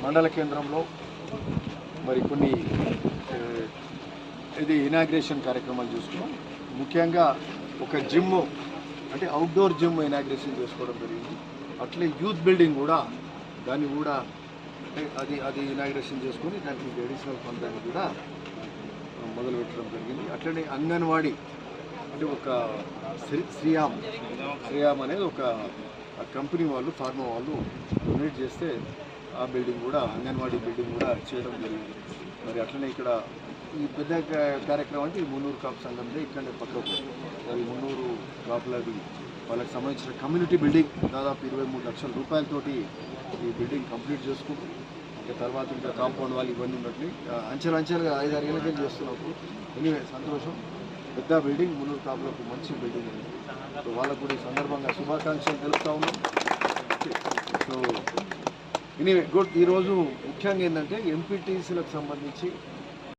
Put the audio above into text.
మండల కేంద్రంలో మరి కొన్ని ఇది ఇనాగ్రేషన్ కార్యక్రమాలు చూసుకున్నాం. ముఖ్యంగా ఒక జిమ్ అంటే అవుట్డోర్ జిమ్ ఇనాగ్రేషన్ చేసుకోవడం జరిగింది. అట్లే యూత్ బిల్డింగ్ కూడా దాన్ని కూడా అది ఇనాగ్రేషన్ చేసుకొని దానికి అడిషనల్ ఫండ్ దాన్ని కూడా మొదలుపెట్టడం జరిగింది. అట్లనే అంగన్వాడీ అంటే ఒక శ్రీయామ్ అనేది ఒక కంపెనీ వాళ్ళు ఫార్మా వాళ్ళు డొనేట్ చేస్తే ఆ బిల్డింగ్ కూడా అంగన్వాడీ బిల్డింగ్ కూడా చేయడం జరిగింది. మరి అట్లనే ఇక్కడ ఈ పెద్ద కార్యక్రమం అంటే ఈ మున్నూరు కాపు సంఘంలో ఇక్కడనే పక్కకు మరి మున్నూరు కాపులది వాళ్ళకి సంబంధించిన కమ్యూనిటీ బిల్డింగ్ దాదాపు 23 లక్షల రూపాయలతోటి ఈ బిల్డింగ్ కంప్లీట్ చేసుకుంటూ ఇంకా తర్వాత ఇంకా కాంపౌండ్ వాళ్ళు ఇవన్నీ ఉన్నట్లు అంచెలుగా 5-6 ఏళ్ళకి చేస్తున్నప్పుడు ఎనివే సంతోషం. పెద్ద బిల్డింగ్ మున్నూరు కాపులకు మంచి బిల్డింగ్ ఉంది. సో వాళ్ళకు కూడా ఈ సందర్భంగా శుభాకాంక్షలు తెలుపుతా ఉన్నాం. So anyway good. ఈరోజు ముఖ్యంగా ఏంటంటే ఎంపీటీసీలకు సంబంధించి